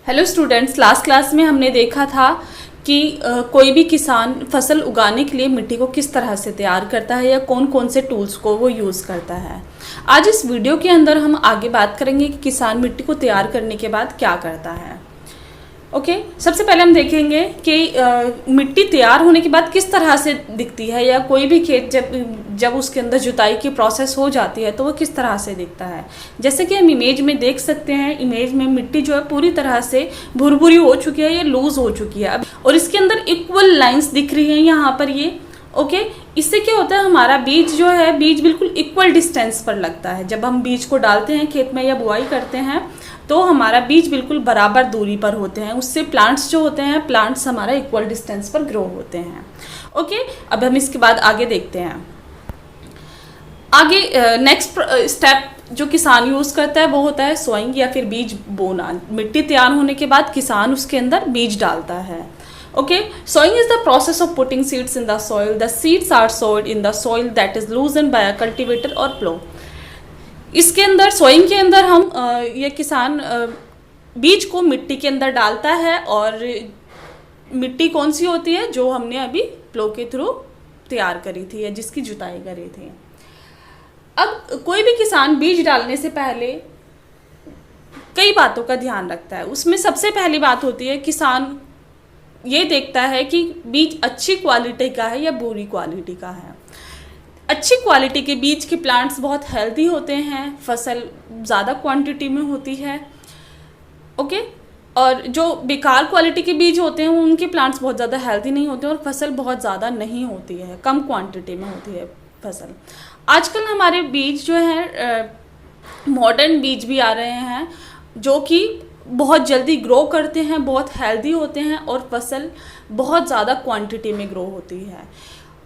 Hello students, last class में हमने देखा था कि कोई भी किसान फसल उगाने के लिए मिट्टी को किस तरह से तैयार करता है या कौन कौन से टूल्स को वो यूज़ करता है। आज इस वीडियो के अंदर हम आगे बात करेंगे कि किसान मिट्टी को तैयार करने के बाद क्या करता है। ओके, सबसे पहले हम देखेंगे कि मिट्टी तैयार होने के बाद किस तरह से दिखती है, या कोई भी खेत जब उसके अंदर जुताई की प्रोसेस हो जाती है तो वो किस तरह से दिखता है। जैसे कि हम इमेज में देख सकते हैं, इमेज में मिट्टी जो है पूरी तरह से भुरभुरी हो चुकी है, ये लूज हो चुकी है अब, और इसके अंदर इक्वल लाइंस दिख रही हैं यहाँ पर ये। ओके, इससे क्या होता है, हमारा बीज जो है, बीज बिल्कुल इक्वल डिस्टेंस पर लगता है। जब हम बीज को डालते हैं खेत में या बुआई करते हैं तो हमारा बीज बिल्कुल बराबर दूरी पर होते हैं। उससे प्लांट्स जो होते हैं, प्लांट्स हमारा इक्वल डिस्टेंस पर ग्रो होते हैं। ओके, अब हम इसके बाद आगे देखते हैं। आगे नेक्स्ट स्टेप जो किसान यूज़ करता है वो होता है सोइंग या फिर बीज बोना। मिट्टी तैयार होने के बाद किसान उसके अंदर बीज डालता है। Okay, sowing is the process of putting seeds in the soil. The seeds are sowed in the soil that is loosened by a cultivator or plow. इसके अंदर सोइंग के अंदर हम ये किसान बीज को मिट्टी के अंदर डालता है, और मिट्टी कौन सी होती है, जो हमने अभी प्लो के थ्रू तैयार करी थी या जिसकी जुताई करी थी। अब कोई भी किसान बीज डालने से पहले कई बातों का ध्यान रखता है। उसमें सबसे पहली बात होती है, किसान ये देखता है कि बीज अच्छी क्वालिटी का है या बुरी क्वालिटी का है। अच्छी क्वालिटी के बीज के प्लांट्स बहुत हेल्दी होते हैं, फसल ज़्यादा क्वांटिटी में होती है। ओके, और जो बेकार क्वालिटी के बीज होते हैं उनके प्लांट्स बहुत ज़्यादा हेल्दी नहीं होते और फसल बहुत ज़्यादा नहीं होती है, कम क्वांटिटी में होती है फसल। आजकल हमारे बीज जो है मॉडर्न बीज भी आ रहे हैं जो कि बहुत जल्दी ग्रो करते हैं, बहुत हेल्दी होते हैं और फसल बहुत ज़्यादा क्वांटिटी में ग्रो होती है।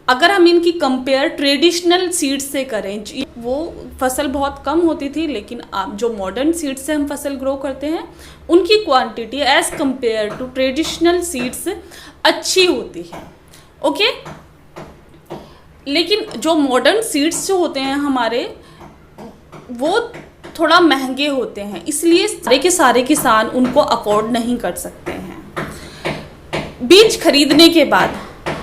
अगर हम इनकी कंपेयर ट्रेडिशनल सीड्स से करें, वो फसल बहुत कम होती थी, लेकिन अब जो मॉडर्न सीड्स से हम फसल ग्रो करते हैं उनकी quantity as compare to traditional seeds अच्छी होती है। ओके, लेकिन जो मॉडर्न सीड्स जो होते हैं हमारे, वो थोड़ा महंगे होते हैं, इसलिए सारे के सारे किसान उनको अफोर्ड नहीं कर सकते हैं। बीज खरीदने के बाद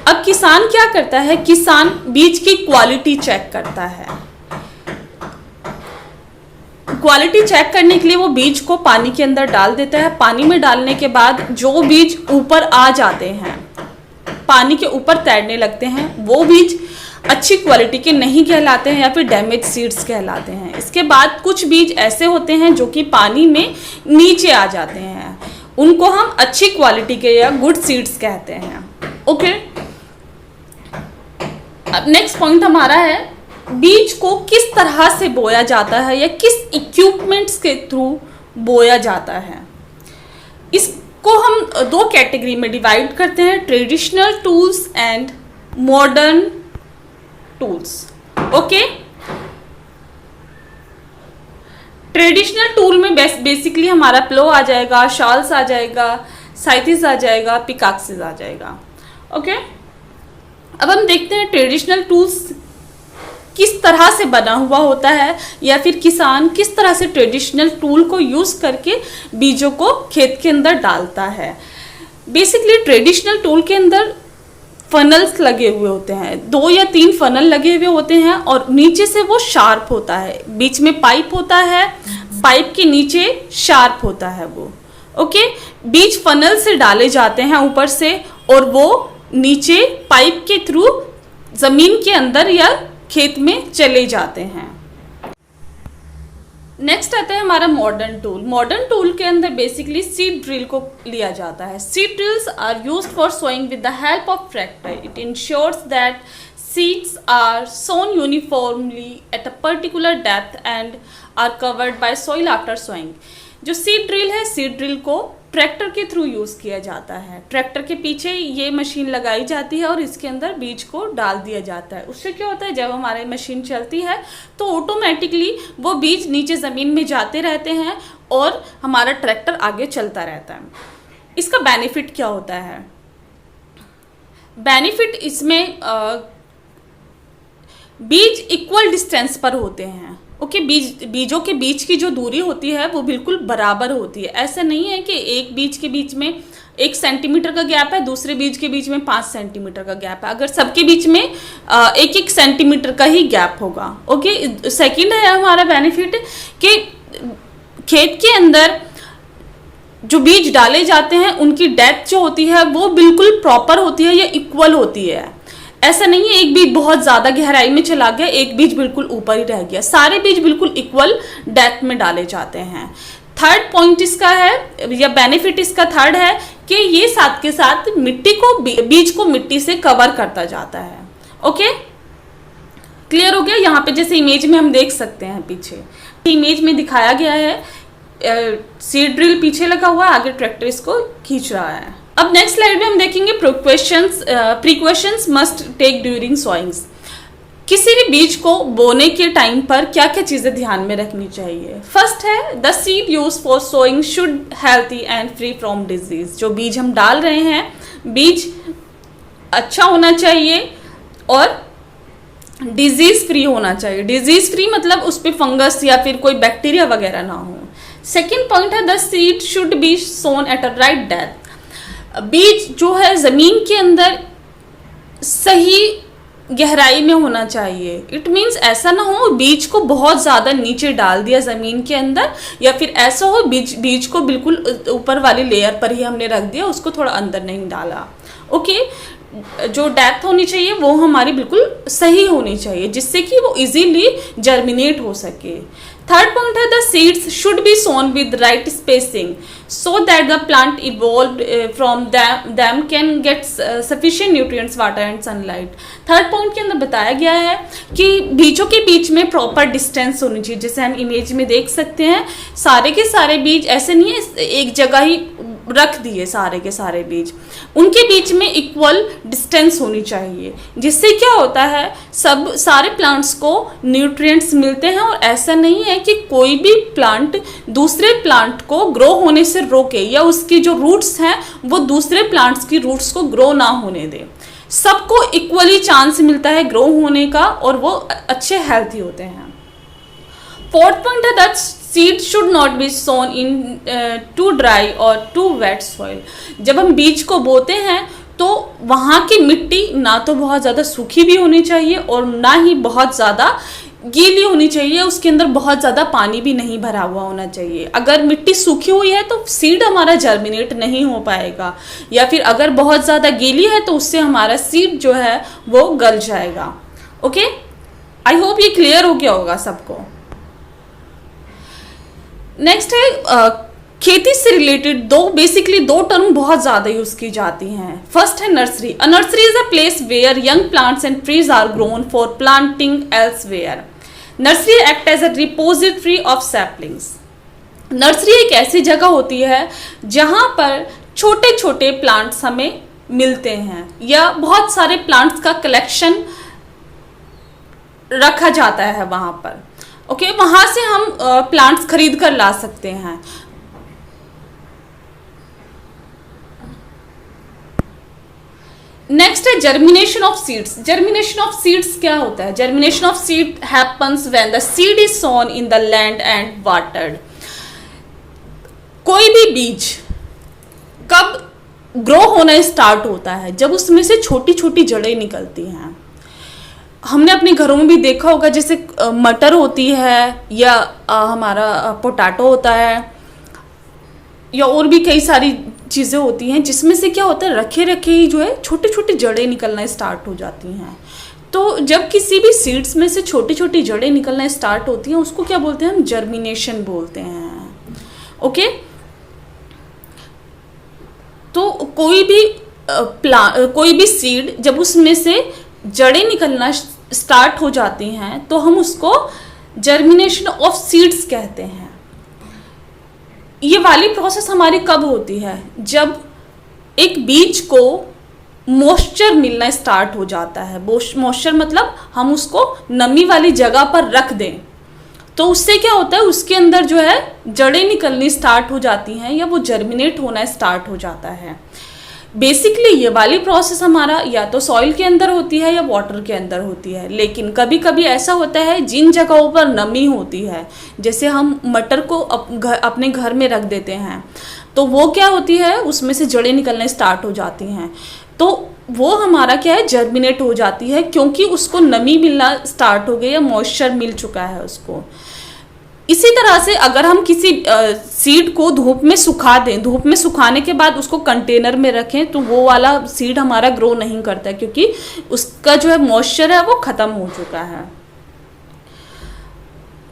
अब किसान क्या करता है, किसान बीज की क्वालिटी चेक करता है। क्वालिटी चेक करने के लिए वो बीज को पानी के अंदर डाल देता है। पानी में डालने के बाद जो बीज ऊपर आ जाते हैं, पानी के ऊपर तैरने लगते हैं, वो बीज अच्छी क्वालिटी के नहीं कहलाते हैं या फिर डैमेज सीड्स कहलाते हैं। इसके बाद कुछ बीज ऐसे होते हैं जो कि पानी में नीचे आ जाते हैं, उनको हम अच्छी क्वालिटी के या गुड सीड्स कहते हैं। ओके, अब नेक्स्ट पॉइंट हमारा है, बीज को किस तरह से बोया जाता है या किस इक्विपमेंट्स के थ्रू बोया जाता है। इसको हम दो कैटेगरी में डिवाइड करते हैं, traditional tools and modern tools. Okay, traditional tool में बेसिकली हमारा प्लो आ जाएगा, शॉल्स आ जाएगा, साइथिस आ जाएगा, पिकाक्सिस आ जाएगा। ओके, अब हम देखते हैं ट्रेडिशनल टूल्स किस तरह से बना हुआ होता है या फिर किसान किस तरह से ट्रेडिशनल टूल को यूज़ करके बीजों को खेत के अंदर डालता है। बेसिकली ट्रेडिशनल टूल के अंदर फनल्स लगे हुए होते हैं, 2 या 3 फनल लगे हुए होते हैं, और नीचे से वो शार्प होता है, बीच में पाइप होता है, पाइप के नीचे शार्प होता है वो। ओके, बीज फनल से डाले जाते हैं ऊपर से, और वो नीचे पाइप के थ्रू जमीन के अंदर या खेत में चले जाते हैं। नेक्स्ट आता है हमारा मॉडर्न टूल। मॉडर्न टूल के अंदर बेसिकली सीड ड्रिल को लिया जाता है। Seed drills are used for sowing with the help of tractor. It ensures that seeds are sown uniformly at a particular depth and are covered by soil after sowing. जो seed drill है, seed drill को tractor के through use किया जाता है। Tractor के पीछे ये मशीन लगाई जाती है और इसके अंदर बीज को डाल दिया जाता है। उससे क्या होता है, जब हमारी मशीन चलती है तो ऑटोमेटिकली वो बीज नीचे ज़मीन में जाते रहते हैं और हमारा ट्रैक्टर आगे चलता रहता है। इसका बेनिफिट क्या होता है? बेनिफिट इसमें बीज इक्वल डिस्टेंस पर होते हैं। ओके, बीजों के बीच की जो दूरी होती है वो बिल्कुल बराबर होती है। ऐसा नहीं है कि एक बीज के बीच में 1 सेंटीमीटर का गैप है, दूसरे बीज के बीच में 5 सेंटीमीटर का गैप है। अगर सबके बीच में 1-1 सेंटीमीटर का ही गैप होगा। ओके, सेकंड है हमारा बेनिफिट कि खेत के अंदर जो बीज डाले जाते हैं उनकी डेप्थ जो होती है वो बिल्कुल प्रॉपर होती है या इक्वल होती है। ऐसा नहीं है एक बीज बहुत ज्यादा गहराई में चला गया, एक बीज बिल्कुल ऊपर ही रह गया। सारे बीज बिल्कुल इक्वल डेप्थ में डाले जाते हैं। थर्ड पॉइंट इसका है या बेनिफिट इसका थर्ड है कि ये साथ के साथ बीज को मिट्टी से कवर करता जाता है। ओके, क्लियर हो गया? यहाँ पे जैसे इमेज में हम देख सकते हैं, पीछे इमेज में दिखाया गया है सीड ड्रिल पीछे लगा हुआ है, आगे ट्रैक्टर इसको खींच रहा है। अब नेक्स्ट स्लाइड में हम देखेंगे प्रिकॉशंस मस्ट टेक ड्यूरिंग सोइंग्स। किसी भी बीज को बोने के टाइम पर क्या क्या चीजें ध्यान में रखनी चाहिए। फर्स्ट है the seed use for sowing should healthy and free from disease. जो बीज हम डाल रहे हैं, बीज अच्छा होना चाहिए और डिजीज फ्री होना चाहिए। डिजीज फ्री मतलब उस पर फंगस या फिर कोई बैक्टीरिया वगैरह ना हो। सेकेंड पॉइंट है the seed should be sown at a right depth. बीज जो है जमीन के अंदर सही गहराई में होना चाहिए। इट मीन्स ऐसा ना हो बीज को बहुत ज़्यादा नीचे डाल दिया ज़मीन के अंदर, या फिर ऐसा हो बीज को बिल्कुल ऊपर वाली लेयर पर ही हमने रख दिया, उसको थोड़ा अंदर नहीं डाला। ओके, जो डेप्थ होनी चाहिए वो हमारी बिल्कुल सही होनी चाहिए, जिससे कि वो इजीली जर्मिनेट हो सके। थर्ड पॉइंट है the seeds should be Son with right spacing so that the plant evolve from them can get sufficient nutrients, water and sunlight. Third point के अंदर बताया गया है कि बीजों के बीच में प्रॉपर डिस्टेंस होनी चाहिए। जैसे हम इमेज में देख सकते हैं, सारे के सारे बीज ऐसे नहीं है एक जगह ही रख दिए, सारे के सारे बीज उनके बीच में इक्वल डिस्टेंस होनी चाहिए, जिससे क्या होता है सारे प्लांट्स को न्यूट्रिएंट्स मिलते हैं। और ऐसा नहीं है कि कोई भी प्लांट दूसरे प्लांट को ग्रो होने से रोके या उसकी जो रूट्स हैं वो दूसरे प्लांट्स की रूट्स को ग्रो ना होने दे। सबको इक्वली चांस मिलता है ग्रो होने का और वो अच्छे हेल्थी होते हैं। फोर्थ पॉइंट है that seed should not be sown in too dry और टू वेट सॉइल। जब हम बीज को बोते हैं तो वहाँ की मिट्टी ना तो बहुत ज़्यादा सूखी भी होनी चाहिए और ना ही बहुत ज़्यादा गीली होनी चाहिए, उसके अंदर बहुत ज़्यादा पानी भी नहीं भरा हुआ होना चाहिए। अगर मिट्टी सूखी हुई है तो सीड हमारा जर्मिनेट नहीं हो पाएगा, या फिर अगर बहुत ज़्यादा गीली है तो उससे हमारा सीड जो है वो गल जाएगा। ओके, आई होप ये क्लियर हो गया होगा सबको। नेक्स्ट है खेती से रिलेटेड बेसिकली दो टर्म बहुत ज्यादा यूज की जाती हैं। फर्स्ट है nursery. A nursery is a place where young plants and trees are grown for planting elsewhere. Nursery act as a repository of saplings. Nursery एक ऐसी जगह होती है जहां पर छोटे छोटे प्लांट्स हमें मिलते हैं या बहुत सारे प्लांट्स का कलेक्शन रखा जाता है वहां पर। ओके, वहां से हम प्लांट्स खरीद कर ला सकते हैं। नेक्स्ट है germination of seeds. Germination of seeds क्या होता है? Germination of seed happens when the seed is sown in the land and watered. कोई भी बीज कब ग्रो होना स्टार्ट होता है? जब उसमें से छोटी छोटी जड़ें निकलती हैं। हमने अपने घरों में भी देखा होगा, जैसे मटर होती है या हमारा पोटैटो होता है या और भी कई सारी चीज़ें होती हैं जिसमें से क्या होता है रखे रखे ही जो है छोटी छोटी जड़ें निकलना स्टार्ट हो जाती हैं। तो जब किसी भी सीड्स में से छोटी छोटी जड़ें निकलना स्टार्ट होती हैं उसको क्या बोलते हैं? हम जर्मिनेशन बोलते हैं। ओके, तो कोई भी सीड जब उसमें से जड़ें निकलना स्टार्ट हो जाती हैं तो हम उसको जर्मिनेशन ऑफ सीड्स कहते हैं। ये वाली प्रोसेस हमारी कब होती है? जब एक बीज को मॉइस्चर मिलना स्टार्ट हो जाता है। मॉइस्चर मतलब हम उसको नमी वाली जगह पर रख दें तो उससे क्या होता है, उसके अंदर जो है जड़ें निकलनी स्टार्ट हो जाती हैं या वो जर्मिनेट होना स्टार्ट हो जाता है। बेसिकली ये वाली प्रोसेस हमारा या तो सॉइल के अंदर होती है या वाटर के अंदर होती है, लेकिन कभी कभी ऐसा होता है जिन जगहों पर नमी होती है, जैसे हम मटर को अपने घर में रख देते हैं, तो वो क्या होती है, उसमें से जड़ें निकलने स्टार्ट हो जाती हैं, तो वो हमारा क्या है, जर्मिनेट हो जाती है, क्योंकि उसको नमी मिलना स्टार्ट हो गई है, मॉइस्चर मिल चुका है उसको। इसी तरह से अगर हम किसी सीड को धूप में सुखा दें, धूप में सुखाने के बाद उसको कंटेनर में रखें, तो वो वाला सीड हमारा ग्रो नहीं करता, क्योंकि उसका जो है मॉइस्चर है वो खत्म हो चुका है।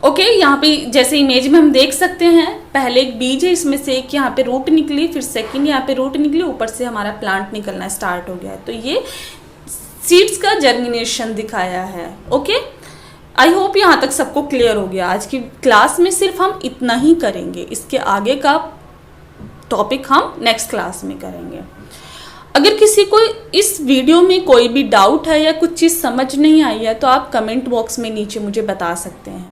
ओके, यहाँ पे जैसे इमेज में हम देख सकते हैं, पहले एक बीज है, इसमें से एक यहाँ पे रूट निकली, फिर सेकंड यहाँ पे रूट निकली, ऊपर से हमारा प्लांट निकलना स्टार्ट हो गया है। तो ये सीड्स का जर्मिनेशन दिखाया है। ओके, आई होप यहाँ तक सबको क्लियर हो गया। आज की क्लास में सिर्फ हम इतना ही करेंगे, इसके आगे का टॉपिक हम नेक्स्ट क्लास में करेंगे। अगर किसी को इस वीडियो में कोई भी डाउट है या कुछ चीज़ समझ नहीं आई है, तो आप कमेंट बॉक्स में नीचे मुझे बता सकते हैं।